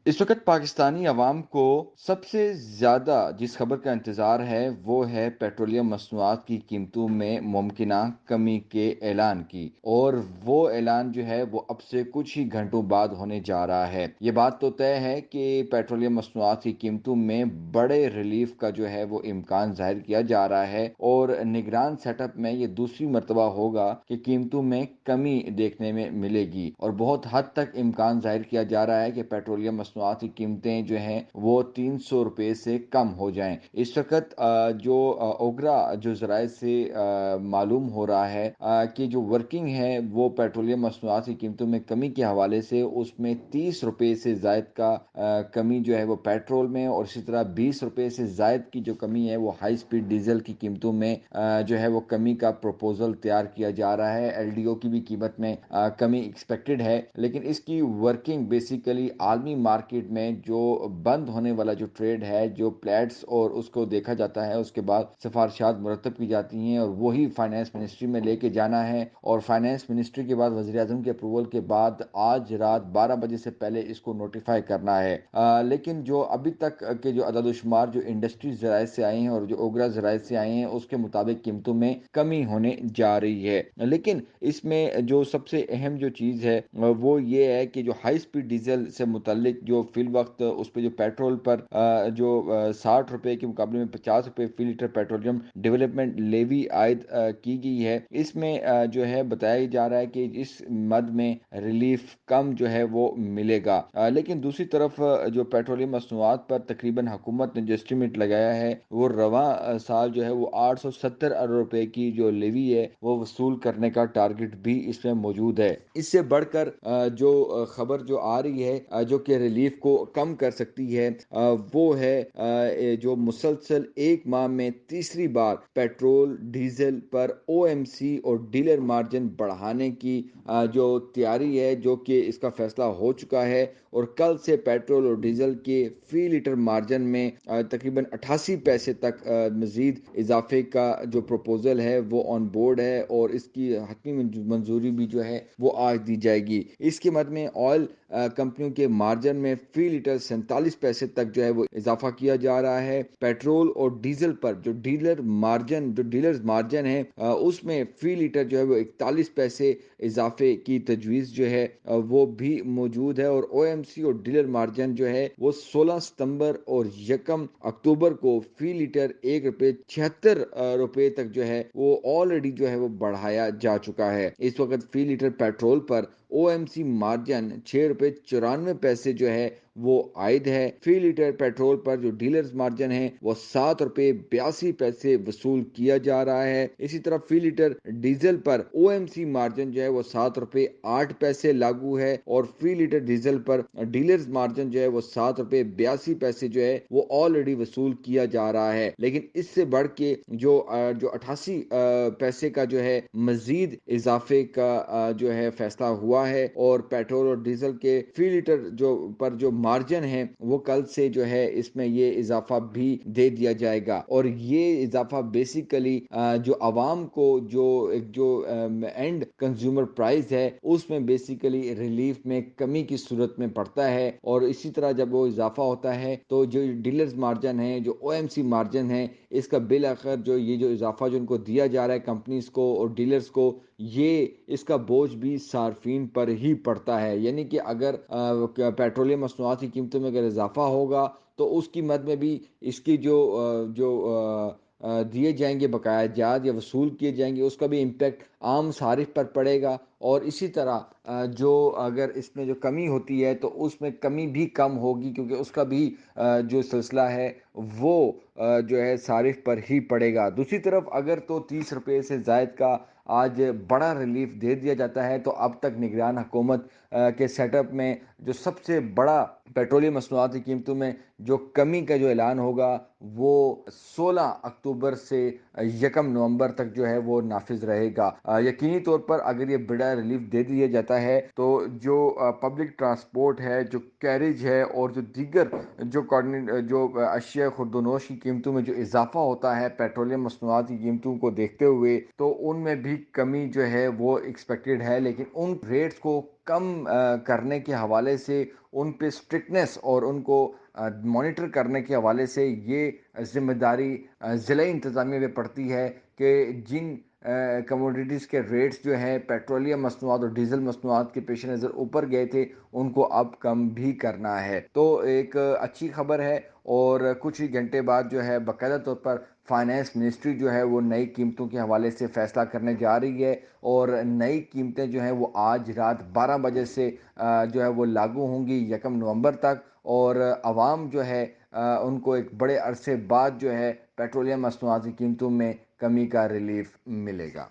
اس وقت پاکستانی عوام کو سب سے زیادہ جس خبر کا انتظار ہے وہ ہے پیٹرولیم مصنوعات کی قیمتوں میں ممکنہ کمی کے اعلان کی، اور وہ اعلان جو ہے وہ اب سے کچھ ہی گھنٹوں بعد ہونے جا رہا ہے۔ یہ بات تو طے ہے کہ پیٹرولیم مصنوعات کی قیمتوں میں بڑے ریلیف کا جو ہے وہ امکان ظاہر کیا جا رہا ہے، اور نگران سیٹ اپ میں یہ دوسری مرتبہ ہوگا کہ قیمتوں میں کمی دیکھنے میں ملے گی، اور بہت حد تک امکان ظاہر کیا جا رہا ہے کہ پیٹرولیم مصنوعات کی قیمتیں جو ہیں وہ 300 روپے سے کم ہو جائیں۔ اس وقت جو اوگرا جو ذرائع سے معلوم ہو رہا ہے کہ جو ورکنگ ہے وہ پیٹرولیم مصنوعات کی قیمتوں میں کمی کے حوالے سے اس میں 30 روپے سے زائد کا کمی جو ہے وہ پیٹرول میں، اور اسی طرح 20 روپے سے زائد کی جو کمی ہے وہ ہائی سپیڈ ڈیزل کی قیمتوں میں جو ہے وہ کمی کا پروپوزل تیار کیا جا رہا ہے۔ ایل ڈی او کی بھی قیمت میں کمی ایکسپیکٹڈ ہے، لیکن اس کی ورکنگ بیسیکلی عالمی مارکیٹ میں جو بند ہونے والا جو ٹریڈ ہے، جو پلیٹس اور اس کو دیکھا جاتا ہے، اس کے بعد سفارشات مرتب کی جاتی ہیں اور وہی فائنانس منسٹری میں لے کے جانا ہے، اور فائنانس منسٹری کے بعد وزیر اعظم کے اپروول کے بعد آج رات 12 بجے سے پہلے اس کو نوٹیفائی کرنا ہے۔ لیکن جو ابھی تک کے جو عدد و شمار جو انڈسٹری ذرائع سے آئے ہیں اور جو اوگرا ذرائع سے آئے ہیں، اس کے مطابق قیمتوں میں کمی ہونے جا رہی ہے۔ لیکن اس میں جو سب سے اہم جو چیز ہے وہ یہ ہے کہ جو ہائی سپیڈ ڈیزل سے متعلق جو فی الوقت اس پہ جو پیٹرول پر جو 60 روپے کے مقابلے میں 50 روپے فی لیٹر پیٹرولیم ڈیولپمنٹ لیوی عائد کی گئی ہے، اس میں جو ہے بتایا جا رہا ہے کہ اس مد میں ریلیف کم جو ہے وہ ملے گا۔ لیکن دوسری طرف جو پیٹرولیم مصنوعات پر تقریباً حکومت نے جو اسٹیمیٹ لگایا ہے وہ رواں سال جو ہے وہ 870 ارب روپے کی جو لیوی ہے وہ وصول کرنے کا ٹارگٹ بھی اس میں موجود ہے۔ اس سے بڑھ کر جو خبر جو آ رہی ہے جو کہ ریلیف کو کم کر سکتی ہے وہ ہے جو مسلسل ایک ماہ میں تیسری بار پیٹرول ڈیزل پر او ایم سی اور ڈیلر مارجن بڑھانے کی جو تیاری ہے، جو کہ اس کا فیصلہ ہو چکا ہے، اور کل سے پیٹرول اور ڈیزل کے فی لیٹر مارجن میں تقریباً 88 پیسے تک مزید اضافے کا جو پروپوزل ہے وہ آن بورڈ ہے، اور اس کی حتمی منظوری بھی جو ہے وہ آج دی جائے گی۔ اس کے مد میں آئل کمپنیوں کے مارجن میں فی لیٹر 47 پیسے تک جو ہے وہ اضافہ کیا جا رہا ہے۔ پیٹرول اور ڈیزل پر جو ڈیلرز مارجن ہے اس میں فی لیٹر جو ہے وہ 41 پیسے اضافے کی تجویز جو ہے وہ بھی موجود ہے، اور او ایم سی اور ڈیلر مارجن جو ہے وہ 16 ستمبر اور 1 اکتوبر کو فی لیٹر 1 روپے 76 روپے تک جو ہے وہ آلریڈی جو ہے وہ بڑھایا جا چکا ہے۔ اس وقت فی لیٹر پیٹرول پر او ایم سی مارجن 6 روپے 94 پیسے جو ہے وہ عائد ہے۔ فی لیٹر پیٹرول پر جو ڈیلرز مارجن ہے وہ 7 روپے 82 پیسے وصول کیا جا رہا ہے۔ اسی طرح فی لیٹر ڈیزل پر او ایم سی مارجن جو ہے وہ 7 روپے 8 پیسے لاگو ہے، اور فی لیٹر ڈیزل پر ڈیلرز مارجن جو ہے وہ 7 روپے 82 پیسے جو ہے وہ آلریڈی وصول کیا جا رہا ہے۔ لیکن اس سے بڑھ کے جو 88 پیسے کا جو ہے مزید اضافے کا جو ہے فیصلہ ہوا ہے، اور پیٹرول اور ڈیزل کے فی لیٹر جو مارجن ہے وہ کل سے جو ہے اس میں یہ اضافہ بھی دے دیا جائے گا، اور یہ اضافہ بیسیکلی جو عوام کو جو اینڈ کنزیومر پرائز ہے اس میں بیسیکلی ریلیف میں کمی کی صورت میں پڑتا ہے، اور اسی طرح جب وہ اضافہ ہوتا ہے تو جو ڈیلرز مارجن ہے، جو او ایم سی مارجن ہے، اس کا بالآخر یہ جو اضافہ جو ان کو دیا جا رہا ہے کمپنیز کو اور ڈیلرز کو، یہ اس کا بوجھ بھی صارفین پر ہی پڑتا ہے۔ یعنی کہ اگر پیٹرولیم مصنوعات کی قیمتوں میں اگر اضافہ ہوگا تو اس کی مد میں بھی اس کی جو دیے جائیں گے بقایا جات یا وصول کیے جائیں گے، اس کا بھی امپیکٹ عام صارف پر پڑے گا، اور اسی طرح جو اگر اس میں جو کمی ہوتی ہے تو اس میں کمی بھی کم ہوگی، کیونکہ اس کا بھی جو سلسلہ ہے وہ جو ہے صارف پر ہی پڑے گا۔ دوسری طرف اگر تو 30 روپے سے زائد کا آج بڑا ریلیف دے دیا جاتا ہے، تو اب تک نگران حکومت کے سیٹ اپ میں جو سب سے بڑا پیٹرولیم مصنوعات کی قیمتوں میں جو کمی کا جو اعلان ہوگا وہ 16 اکتوبر سے 1 نومبر تک جو ہے وہ نافذ رہے گا۔ یقینی طور پر اگر یہ بڑا ریلیف دے دیا جاتا ہے تو جو پبلک ٹرانسپورٹ ہے، جو کیریج ہے، اور جو دیگر جو اشیاء خوردونوش کی قیمتوں میں جو اضافہ ہوتا ہے پیٹرولیم مصنوعات کی قیمتوں کو دیکھتے ہوئے، تو ان میں بھی کمی جو ہے وہ ایکسپیکٹڈ ہے، لیکن ان ریٹس کو کم کرنے کے حوالے سے، ان پہ اسٹرکٹنیس اور ان کو مانیٹر کرنے کے حوالے سے یہ ذمہ داری ضلعی انتظامیہ پہ پڑتی ہے کہ جن کموڈیٹیز کے ریٹس جو ہیں پیٹرولیم مصنوعات اور ڈیزل مصنوعات کے پیش نظر اوپر گئے تھے، ان کو اب کم بھی کرنا ہے۔ تو ایک اچھی خبر ہے، اور کچھ ہی گھنٹے بعد جو ہے باقاعدہ طور پر فائنانس منسٹری جو ہے وہ نئی قیمتوں کے حوالے سے فیصلہ کرنے جا رہی ہے، اور نئی قیمتیں جو ہیں وہ آج رات 12 بجے سے جو ہے وہ لاگو ہوں گی 1 نومبر تک، اور عوام جو ہے ان کو ایک بڑے عرصے بعد جو ہے پیٹرولیم مصنوعات کی قیمتوں میں کمی کا ریلیف ملے گا۔